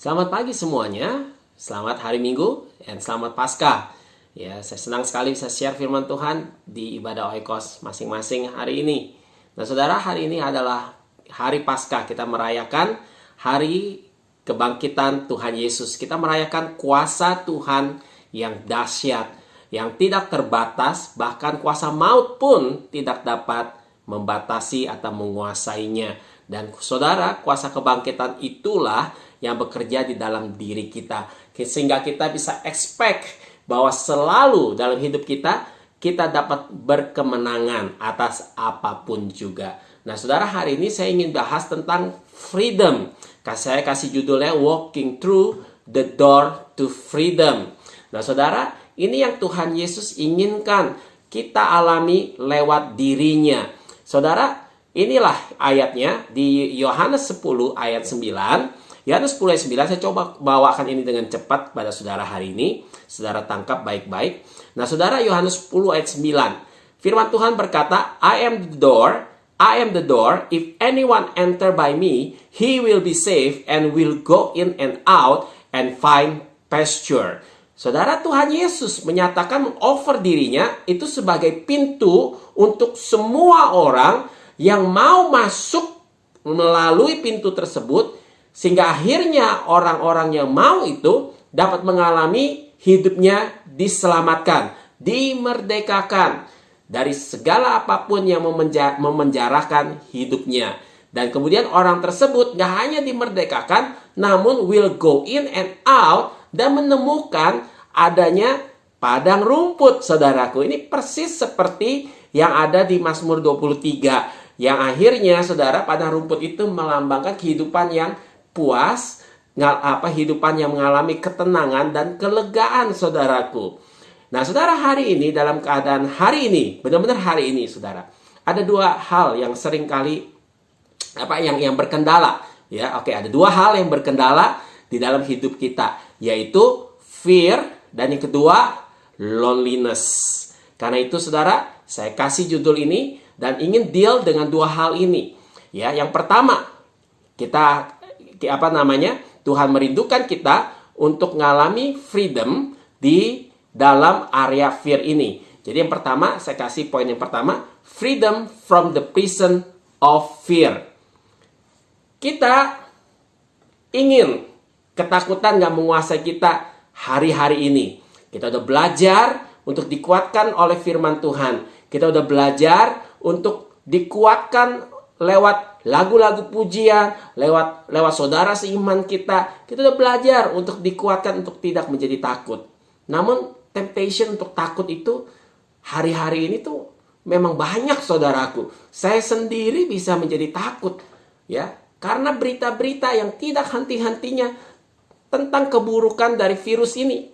Selamat pagi semuanya, selamat hari Minggu, dan selamat Paskah. Ya, saya senang sekali bisa share firman Tuhan di ibadah Oikos masing-masing hari ini. Nah, saudara, hari ini adalah hari Paskah. Kita merayakan hari kebangkitan Tuhan Yesus. Kita merayakan kuasa Tuhan yang dahsyat, yang tidak terbatas, bahkan kuasa maut pun tidak dapat membatasi atau menguasainya. Dan saudara, kuasa kebangkitan itulah yang bekerja di dalam diri kita. Sehingga kita bisa expect bahwa selalu dalam hidup kita, kita dapat berkemenangan atas apapun juga. Nah, saudara, hari ini saya ingin bahas tentang freedom. Saya kasih judulnya Walking Through the Door to Freedom. Nah, saudara, ini yang Tuhan Yesus inginkan kita alami lewat dirinya. Saudara, inilah ayatnya di Yohanes 10 ayat 9. Yohanes 10 ayat 9, saya coba bawakan ini dengan cepat pada saudara hari ini. Saudara tangkap baik-baik. Nah, saudara, Yohanes 10 ayat 9. Firman Tuhan berkata, I am the door, I am the door. If anyone enter by me, he will be saved and will go in and out and find pasture. Saudara, Tuhan Yesus menyatakan offer dirinya itu sebagai pintu untuk semua orang yang mau masuk melalui pintu tersebut, sehingga akhirnya orang-orang yang mau itu dapat mengalami hidupnya diselamatkan, dimerdekakan dari segala apapun yang memenjarakan hidupnya. Dan kemudian orang tersebut gak hanya dimerdekakan, namun will go in and out dan menemukan adanya padang rumput, saudaraku. Ini persis seperti yang ada di Mazmur 23. Yang akhirnya, saudara, padang rumput itu melambangkan kehidupan yang puas, kehidupan yang mengalami ketenangan dan kelegaan, saudaraku. Nah, saudara, hari ini, dalam keadaan hari ini, benar-benar hari ini, saudara, ada dua hal yang sering kali yang berkendala. Ya, oke, ada dua hal yang berkendala di dalam hidup kita, yaitu fear dan yang kedua loneliness. Karena itu, saudara, saya kasih judul ini dan ingin deal dengan dua hal ini. Ya, yang pertama, Tuhan merindukan kita untuk mengalami freedom di dalam area fear ini. Jadi yang pertama, saya kasih poin yang pertama, freedom from the prison of fear. Kita ingin ketakutan gak menguasai kita hari-hari ini. Kita udah belajar untuk dikuatkan oleh firman Tuhan. Kita udah belajar untuk dikuatkan lewat lagu-lagu pujian, lewat saudara seiman kita. Kita udah belajar untuk dikuatkan untuk tidak menjadi takut. Namun temptation untuk takut itu hari-hari ini tuh memang banyak, saudaraku. Saya sendiri bisa menjadi takut, ya, karena berita-berita yang tidak henti-hentinya tentang keburukan dari virus ini.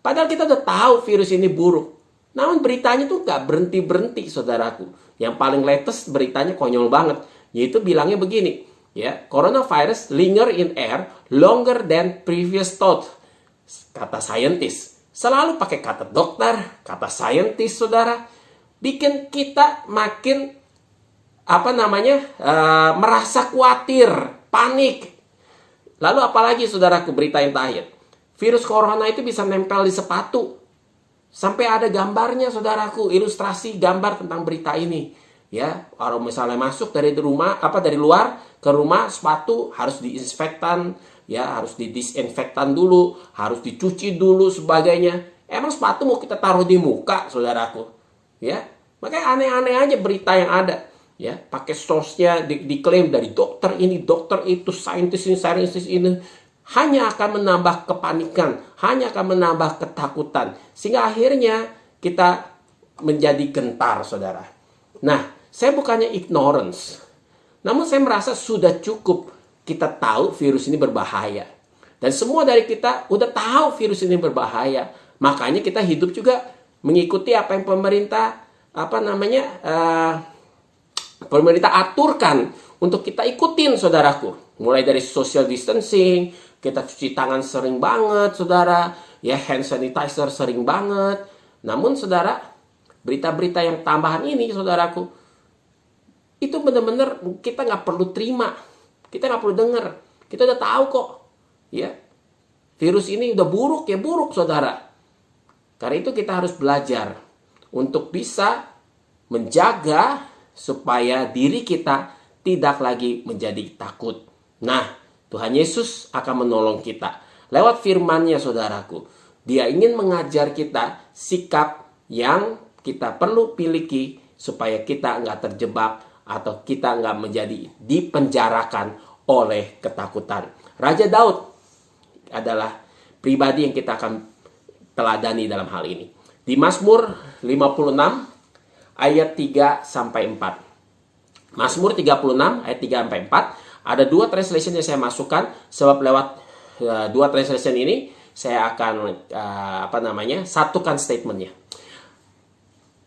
Padahal kita udah tahu virus ini buruk. Namun beritanya tuh gak berhenti-berhenti, saudaraku. Yang paling latest beritanya konyol banget. Yaitu bilangnya begini, ya, coronavirus linger in air longer than previous thought. Kata saintis. Selalu pakai kata dokter, kata saintis, saudara. Bikin kita makin merasa khawatir, panik. Lalu apalagi, saudaraku, berita yang terakhir. Virus corona itu bisa nempel di sepatu. Sampai ada gambarnya, saudaraku, ilustrasi gambar tentang berita ini. Ya, kalau misalnya masuk dari luar ke rumah, sepatu harus diinspektan, ya, harus didisinfektan dulu, harus dicuci dulu sebagainya. Emang sepatu mau kita taruh di muka, saudaraku? Ya, makanya aneh-aneh aja berita yang ada. Ya, pakai source-nya diklaim dari dokter ini, dokter itu, saintis ini. Hanya akan menambah kepanikan, hanya akan menambah ketakutan. Sehingga akhirnya kita menjadi gentar, saudara. Nah, saya bukannya ignorance. Namun saya merasa sudah cukup kita tahu virus ini berbahaya. Dan semua dari kita udah tahu virus ini berbahaya. Makanya kita hidup juga mengikuti apa yang pemerintah aturkan untuk kita ikutin, saudaraku. Mulai dari social distancing, kita cuci tangan sering banget, saudara. Ya, hand sanitizer sering banget. Namun, saudara, berita-berita yang tambahan ini, saudaraku, itu benar-benar kita nggak perlu terima. Kita nggak perlu dengar. Kita udah tahu kok. Ya, virus ini udah buruk ya buruk saudara. Karena itu kita harus belajar untuk bisa menjaga supaya diri kita tidak lagi menjadi takut. Nah, Tuhan Yesus akan menolong kita lewat firman-Nya saudaraku. Dia ingin mengajar kita sikap yang kita perlu miliki supaya kita nggak terjebak atau kita nggak menjadi dipenjarakan oleh ketakutan. Raja Daud adalah pribadi yang kita akan teladani dalam hal ini. Di Mazmur 56 ayat 3 sampai 4. Mazmur 36 ayat 3 sampai 4. Ada dua translation yang saya masukkan sebab lewat dua translation ini saya akan satukan statementnya.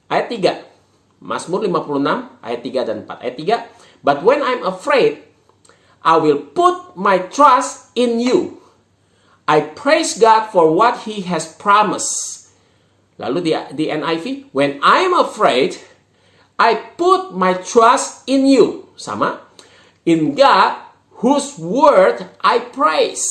Ayat 3. Mazmur 56 ayat 3 dan 4. Ayat 3. But when I'm afraid, I will put my trust in you. I praise God for what He has promised. Lalu di NIV, when I'm afraid, I put my trust in you. Sama. In God, whose word I praise.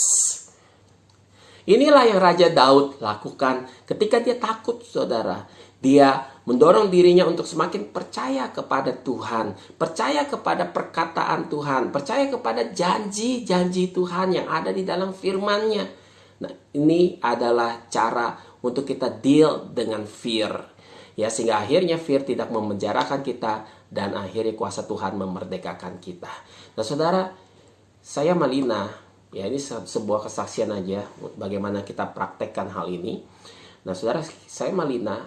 Inilah yang Raja Daud lakukan ketika dia takut, saudara. Dia mendorong dirinya untuk semakin percaya kepada Tuhan, percaya kepada perkataan Tuhan, percaya kepada janji-janji Tuhan yang ada di dalam firman-Nya. Nah, ini adalah cara untuk kita deal dengan fear. Ya, sehingga akhirnya fear tidak memenjarakan kita dan akhirnya kuasa Tuhan memerdekakan kita. Nah, saudara, saya Malina, ya ini sebuah kesaksian aja bagaimana kita praktekkan hal ini. Nah, saudara, saya Malina,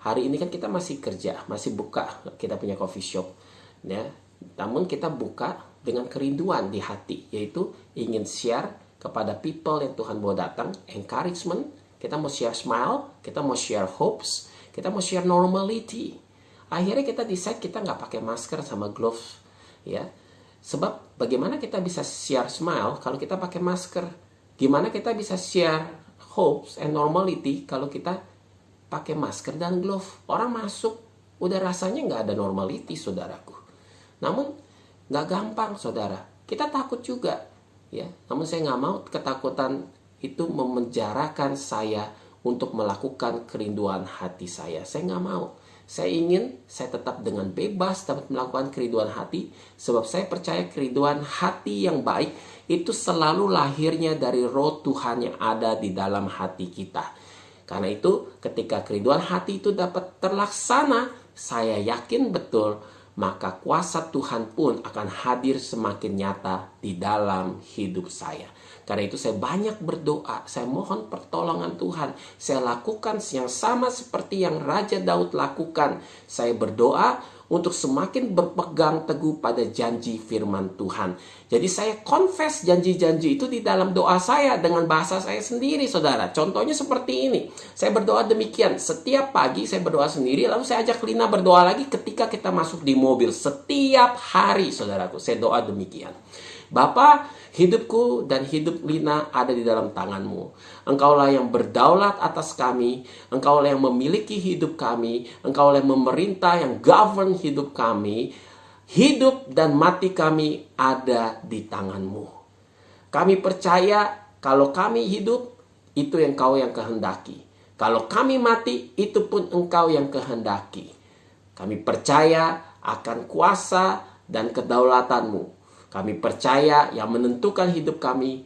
hari ini kan kita masih kerja, masih buka, kita punya coffee shop, ya. Namun kita buka dengan kerinduan di hati, yaitu ingin share kepada people yang Tuhan bawa datang, encouragement. Kita mau share smile, kita mau share hopes, kita mau share normality. Akhirnya kita decide kita nggak pakai masker sama gloves, ya. Sebab bagaimana kita bisa share smile kalau kita pakai masker? Gimana kita bisa share hopes and normality kalau kita pakai masker dan glove? Orang masuk udah rasanya nggak ada normality, saudaraku. Namun nggak gampang, saudara. Kita takut juga, ya. Namun saya nggak mau ketakutan itu memenjarakan saya untuk melakukan kerinduan hati saya. Saya nggak mau. Saya ingin saya tetap dengan bebas dapat melakukan kerinduan hati, sebab saya percaya kerinduan hati yang baik itu selalu lahirnya dari roh Tuhan yang ada di dalam hati kita. Karena itu ketika kerinduan hati itu dapat terlaksana, saya yakin betul maka kuasa Tuhan pun akan hadir semakin nyata di dalam hidup saya. Karena itu saya banyak berdoa, saya mohon pertolongan Tuhan. Saya lakukan yang sama seperti yang Raja Daud lakukan. Saya berdoa untuk semakin berpegang teguh pada janji firman Tuhan. Jadi saya confess janji-janji itu di dalam doa saya dengan bahasa saya sendiri, saudara. Contohnya seperti ini. Saya berdoa demikian. Setiap pagi saya berdoa sendiri, lalu saya ajak Lina berdoa lagi ketika kita masuk di mobil. Setiap hari, saudaraku, saya doa demikian. Bapa, hidupku dan hidup Lina ada di dalam tangan-Mu. Engkaulah yang berdaulat atas kami. Engkaulah yang memiliki hidup kami. Engkaulah yang memerintah, yang govern hidup kami. Hidup dan mati kami ada di tangan-Mu. Kami percaya kalau kami hidup, itu Engkau yang kehendaki. Kalau kami mati, itu pun Engkau yang kehendaki. Kami percaya akan kuasa dan kedaulatan-Mu. Kami percaya yang menentukan hidup kami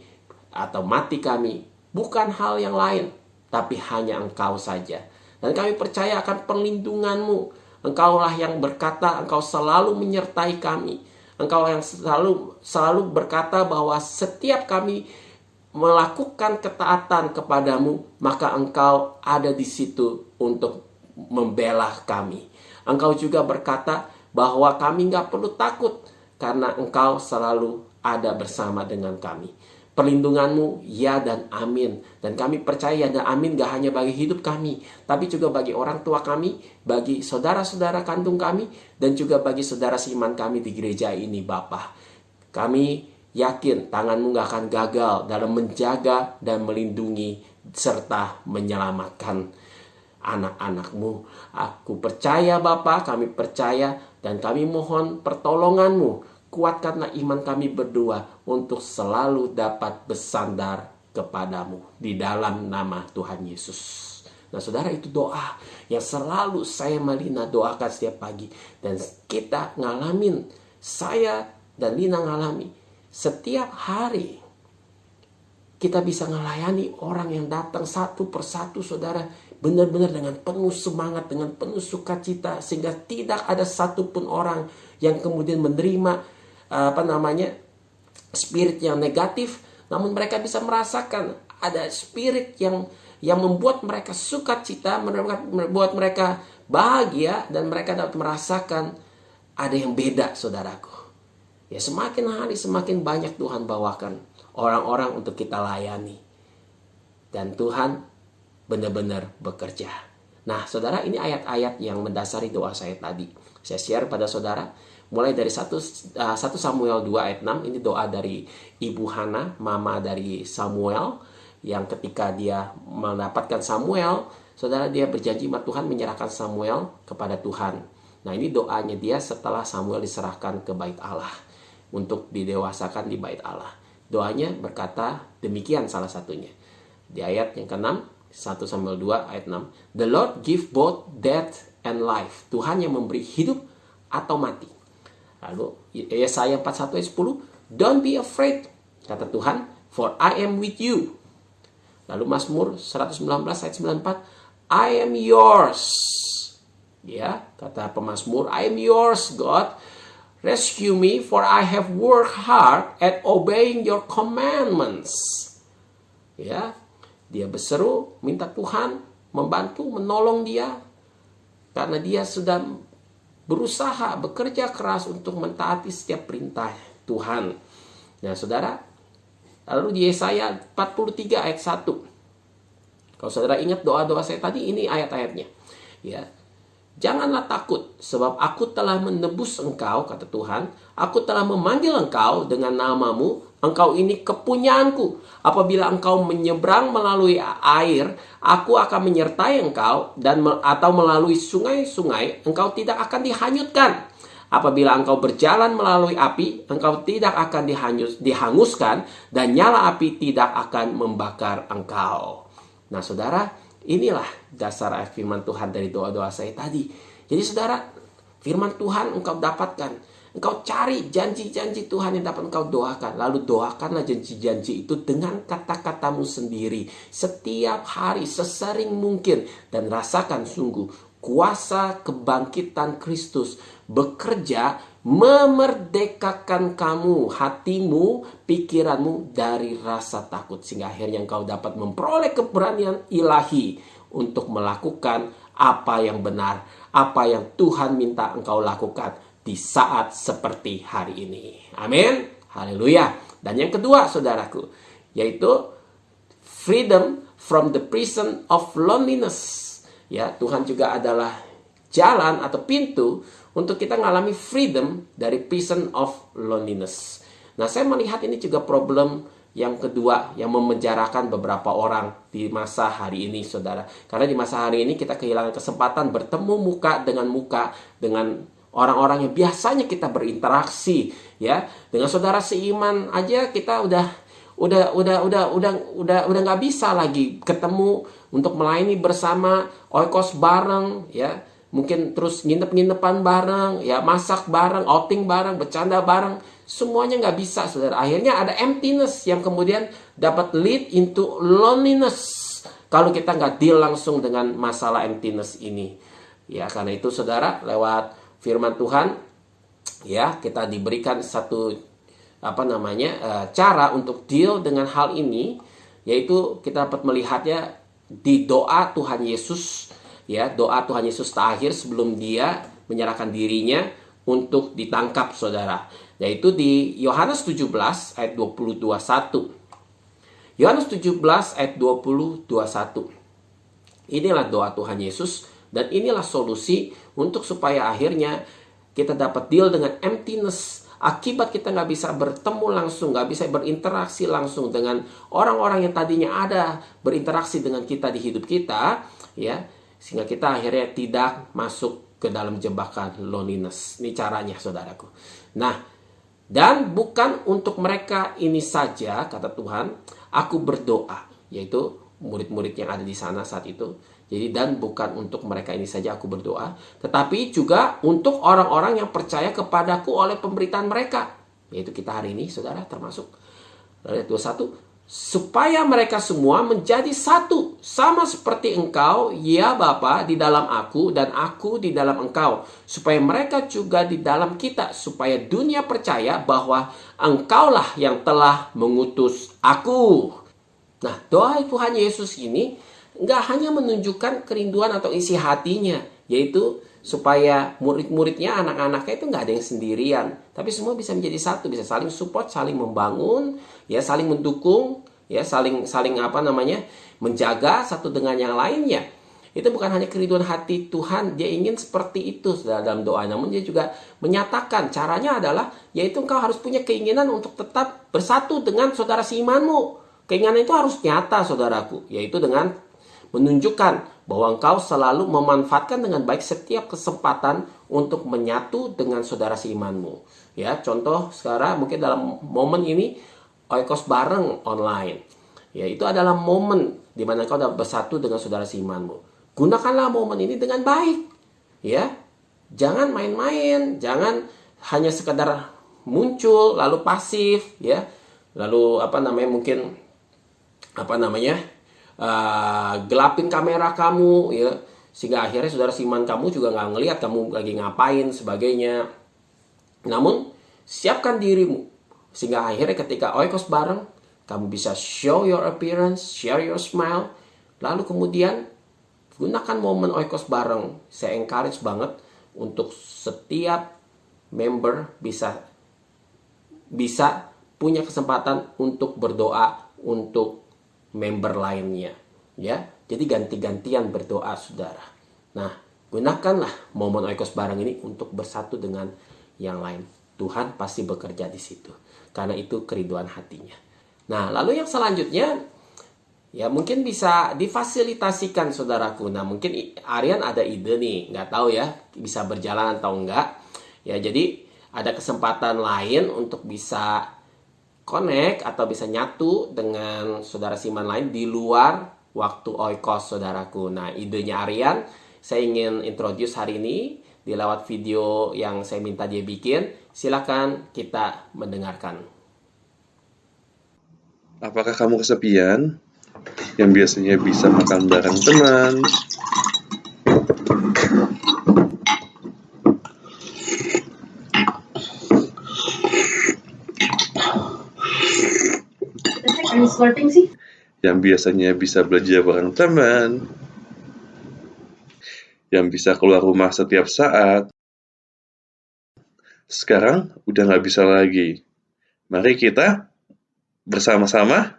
atau mati kami bukan hal yang lain, tapi hanya Engkau saja. Dan kami percaya akan perlindungan-Mu. Engkaulah yang berkata, Engkau selalu menyertai kami. Engkau yang selalu berkata bahwa setiap kami melakukan ketaatan kepadamu, maka Engkau ada di situ untuk membela kami. Engkau juga berkata bahwa kami nggak perlu takut, karena Engkau selalu ada bersama dengan kami. Perlindungan-Mu, ya dan amin. Dan kami percaya dan amin gak hanya bagi hidup kami, tapi juga bagi orang tua kami, bagi saudara-saudara kandung kami, dan juga bagi saudara seiman kami di gereja ini, Bapa. Kami yakin tangan-Mu gak akan gagal dalam menjaga dan melindungi serta menyelamatkan anak-anak-Mu. Aku percaya, Bapa, kami percaya, dan kami mohon pertolongan-Mu. Kuatkanlah iman kami berdua untuk selalu dapat bersandar kepadamu di dalam nama Tuhan Yesus. Nah saudara, itu doa yang selalu saya Malina doakan setiap pagi. Dan kita ngalamin, saya dan Lina ngalami setiap hari. Kita bisa melayani orang yang datang satu persatu saudara, benar-benar dengan penuh semangat, dengan penuh sukacita, sehingga tidak ada satupun orang yang kemudian menerima spirit yang negatif. Namun mereka bisa merasakan ada spirit yang membuat mereka sukacita, membuat mereka bahagia, dan mereka dapat merasakan ada yang beda, saudaraku. Ya, semakin hari semakin banyak Tuhan bawakan orang-orang untuk kita layani. Dan Tuhan benar-benar bekerja. Nah, saudara, ini ayat-ayat yang mendasari doa saya tadi. Saya share pada saudara, mulai dari 1 Samuel 2 ayat 6, ini doa dari Ibu Hana, mama dari Samuel, yang ketika dia mendapatkan Samuel, saudara, dia berjanji sama Tuhan menyerahkan Samuel kepada Tuhan. Nah, ini doanya dia setelah Samuel diserahkan ke bait Allah untuk didewasakan di bait Allah. Doanya berkata demikian, salah satunya di ayat yang ke-6, 1 Samuel 2 ayat 6. The Lord give both death and life. Tuhan yang memberi hidup atau mati. Lalu Yesaya 41 ayat 10. Don't be afraid, kata Tuhan, for I am with you. Lalu Mazmur 119 ayat 94, I am yours. Ya, kata pemazmur, I am yours, God. Rescue me, for I have worked hard at obeying your commandments. Ya, dia berseru, minta Tuhan membantu, menolong dia. Karena dia sudah berusaha, bekerja keras untuk mentaati setiap perintah Tuhan. Nah, saudara, lalu di Yesaya 43 ayat 1. Kalau saudara ingat doa-doa saya tadi, ini ayat-ayatnya. Ya. Janganlah takut, sebab aku telah menebus engkau, kata Tuhan. Aku telah memanggil engkau dengan namamu. Engkau ini kepunyaanku. Apabila engkau menyeberang melalui air, aku akan menyertai engkau. Atau melalui sungai-sungai, engkau tidak akan dihanyutkan. Apabila engkau berjalan melalui api, engkau tidak akan dihanguskan, dan nyala api tidak akan membakar engkau. Nah, saudara, inilah dasar firman Tuhan dari doa-doa saya tadi. Jadi, saudara, firman Tuhan engkau dapatkan. Engkau cari janji-janji Tuhan yang dapat engkau doakan. Lalu doakanlah janji-janji itu dengan kata-katamu sendiri. Setiap hari, sesering mungkin. Dan rasakan sungguh kuasa kebangkitan Kristus bekerja memerdekakan kamu, hatimu, pikiranmu dari rasa takut. Sehingga akhirnya engkau dapat memperoleh keberanian ilahi untuk melakukan apa yang benar, apa yang Tuhan minta engkau lakukan di saat seperti hari ini. Amin. Haleluya. Dan yang kedua, saudaraku, yaitu freedom from the prison of loneliness. Ya, Tuhan juga adalah jalan atau pintu untuk kita mengalami freedom dari prison of loneliness. Nah, saya melihat ini juga problem yang kedua yang memenjarakan beberapa orang di masa hari ini, saudara. Karena di masa hari ini kita kehilangan kesempatan bertemu muka dengan orang-orang yang biasanya kita berinteraksi, ya. Dengan saudara seiman aja kita udah nggak bisa lagi ketemu untuk melayani bersama, oikos bareng, ya. Mungkin terus nginep-nginepan bareng, ya, masak bareng, outing bareng, bercanda bareng. Semuanya nggak bisa, saudara. Akhirnya ada emptiness yang kemudian dapat lead into loneliness kalau kita nggak deal langsung dengan masalah emptiness ini. Ya, karena itu, saudara, lewat firman Tuhan, ya, kita diberikan satu cara untuk deal dengan hal ini, yaitu kita dapat melihatnya di doa Tuhan Yesus, ya, doa Tuhan Yesus terakhir sebelum dia menyerahkan dirinya untuk ditangkap, saudara. Yaitu di Yohanes 17 ayat 20-21. Yohanes 17 ayat 20-21. Inilah doa Tuhan Yesus, dan inilah solusi untuk supaya akhirnya kita dapat deal dengan emptiness. Akibat kita nggak bisa bertemu langsung, nggak bisa berinteraksi langsung dengan orang-orang yang tadinya ada berinteraksi dengan kita di hidup kita, ya, sehingga kita akhirnya tidak masuk ke dalam jebakan loneliness. Ini caranya, saudaraku. Nah, Dan bukan untuk mereka ini saja, kata Tuhan, aku berdoa. Yaitu murid-murid yang ada di sana saat itu. Jadi, dan bukan untuk mereka ini saja aku berdoa, tetapi juga untuk orang-orang yang percaya kepadaku oleh pemberitaan mereka. Yaitu kita hari ini, saudara, termasuk. Ayat 21. Supaya mereka semua menjadi satu, sama seperti engkau, ya Bapa, di dalam aku, dan aku di dalam engkau. Supaya mereka juga di dalam kita, supaya dunia percaya bahwa engkaulah yang telah mengutus aku. Nah, doa Tuhan Yesus ini nggak hanya menunjukkan kerinduan atau isi hatinya, yaitu supaya murid-muridnya, anak-anaknya itu nggak ada yang sendirian, tapi semua bisa menjadi satu, bisa saling support, saling membangun, ya, saling mendukung, ya, saling menjaga satu dengan yang lainnya. Itu bukan hanya kerinduan hati Tuhan, dia ingin seperti itu dalam doa, namun dia juga menyatakan caranya adalah, yaitu engkau harus punya keinginan untuk tetap bersatu dengan saudara seimanmu. Keinginan itu harus nyata, saudaraku, yaitu dengan menunjukkan bahwa engkau selalu memanfaatkan dengan baik setiap kesempatan untuk menyatu dengan saudara seimanmu. Ya, contoh sekarang mungkin dalam momen ini oikos bareng online. Ya, itu adalah momen di mana engkau dapat bersatu dengan saudara seimanmu. Gunakanlah momen ini dengan baik. Ya. Jangan main-main, jangan hanya sekedar muncul lalu pasif, ya. Lalu gelapin kamera kamu, ya, sehingga akhirnya saudara seiman kamu juga nggak ngelihat kamu lagi ngapain sebagainya. Namun siapkan dirimu sehingga akhirnya ketika oikos bareng kamu bisa show your appearance, share your smile, lalu kemudian gunakan momen oikos bareng. Saya encourage banget untuk setiap member bisa punya kesempatan untuk berdoa untuk member lainnya, ya. Jadi ganti-gantian berdoa, saudara. Nah, gunakanlah momen oikos bareng ini untuk bersatu dengan yang lain. Tuhan pasti bekerja di situ, karena itu kerinduan hatinya. Nah, lalu yang selanjutnya, ya mungkin bisa difasilitasikan, saudaraku. Nah, mungkin Aryan ada ide nih, nggak tahu ya bisa berjalan atau enggak. Ya, jadi ada kesempatan lain untuk bisa connect atau bisa nyatu dengan saudara seiman lain di luar waktu oikos, saudaraku. Nah, idenya Aryan, saya ingin introduce hari ini di lewat video yang saya minta dia bikin. Silakan kita mendengarkan. Apakah kamu kesepian? Yang biasanya bisa makan bareng teman, yang biasanya bisa belajar bareng teman, yang bisa keluar rumah setiap saat, sekarang udah nggak bisa lagi. Mari kita bersama-sama.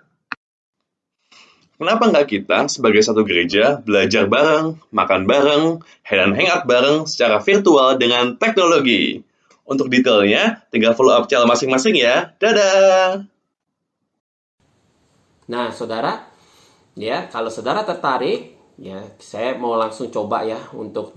Kenapa nggak kita sebagai satu gereja belajar bareng, makan bareng, dan hangout bareng secara virtual dengan teknologi? Untuk detailnya, tinggal follow up channel masing-masing ya. Dadah! Nah, saudara, ya, kalau saudara tertarik, ya, saya mau langsung coba ya untuk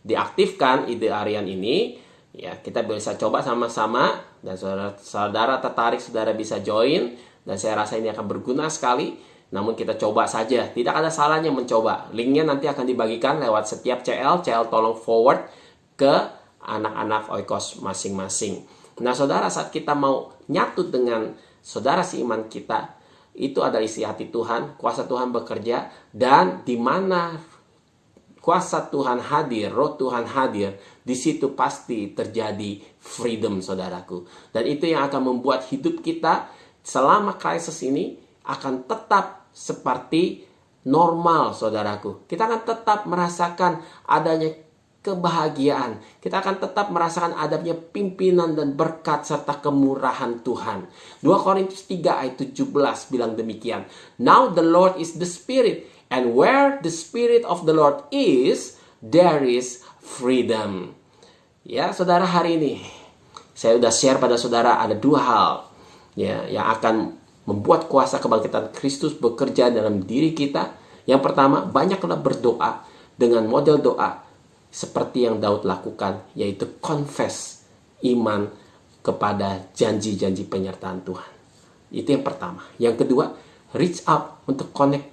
diaktifkan ide Aryan ini. Ya, kita bisa coba sama-sama, dan saudara tertarik, saudara bisa join, dan saya rasa ini akan berguna sekali. Namun kita coba saja, tidak ada salahnya mencoba. Linknya nanti akan dibagikan lewat setiap CL tolong forward ke anak-anak oikos masing-masing. Nah, saudara, saat kita mau nyatu dengan saudara seiman kita, itu adalah isi hati Tuhan, kuasa Tuhan bekerja, dan di mana kuasa Tuhan hadir, roh Tuhan hadir, di situ pasti terjadi freedom, saudaraku. Dan itu yang akan membuat hidup kita selama krisis ini akan tetap seperti normal, saudaraku. Kita akan tetap merasakan adanya kebahagiaan. Kita akan tetap merasakan adanya pimpinan dan berkat serta kemurahan Tuhan. 2 Korintus 3 ayat 17 bilang demikian. Now the Lord is the Spirit, and where the Spirit of the Lord is, there is freedom. Ya, saudara, hari ini saya sudah share pada saudara ada 2 hal ya yang akan membuat kuasa kebangkitan Kristus bekerja dalam diri kita. Yang pertama, banyaklah berdoa dengan model doa seperti yang Daud lakukan, yaitu confess iman kepada janji-janji penyertaan Tuhan. Itu yang pertama. Yang kedua, reach out untuk connect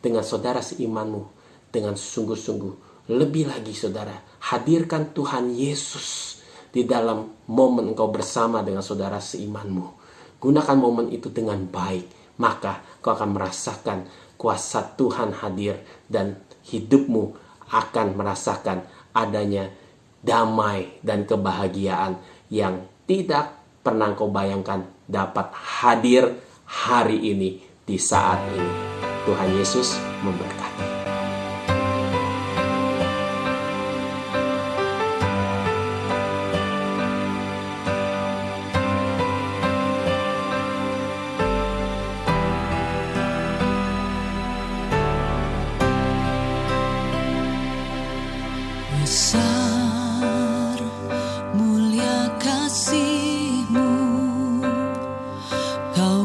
dengan saudara seimanmu dengan sungguh-sungguh. Lebih lagi saudara, hadirkan Tuhan Yesus di dalam momen engkau bersama dengan saudara seimanmu. Gunakan momen itu dengan baik, maka kau akan merasakan kuasa Tuhan hadir dan hidupmu akan merasakan adanya damai dan kebahagiaan yang tidak pernah kau bayangkan dapat hadir hari ini di saat ini. Tuhan Yesus memberkati. Besar mulia kasih-Mu, Kau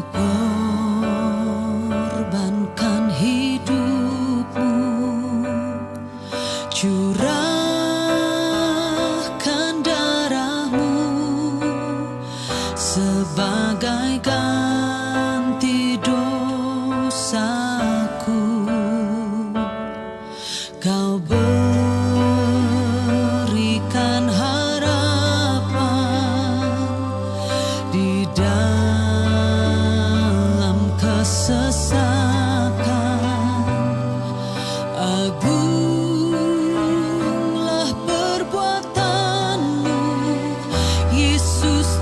korbankan hidup-Mu, curahkan darah-Mu sebagai ganti dosaku. Kau berikan harapan di dalam kesesakan. Agunglah perbuatan-Mu, Yesus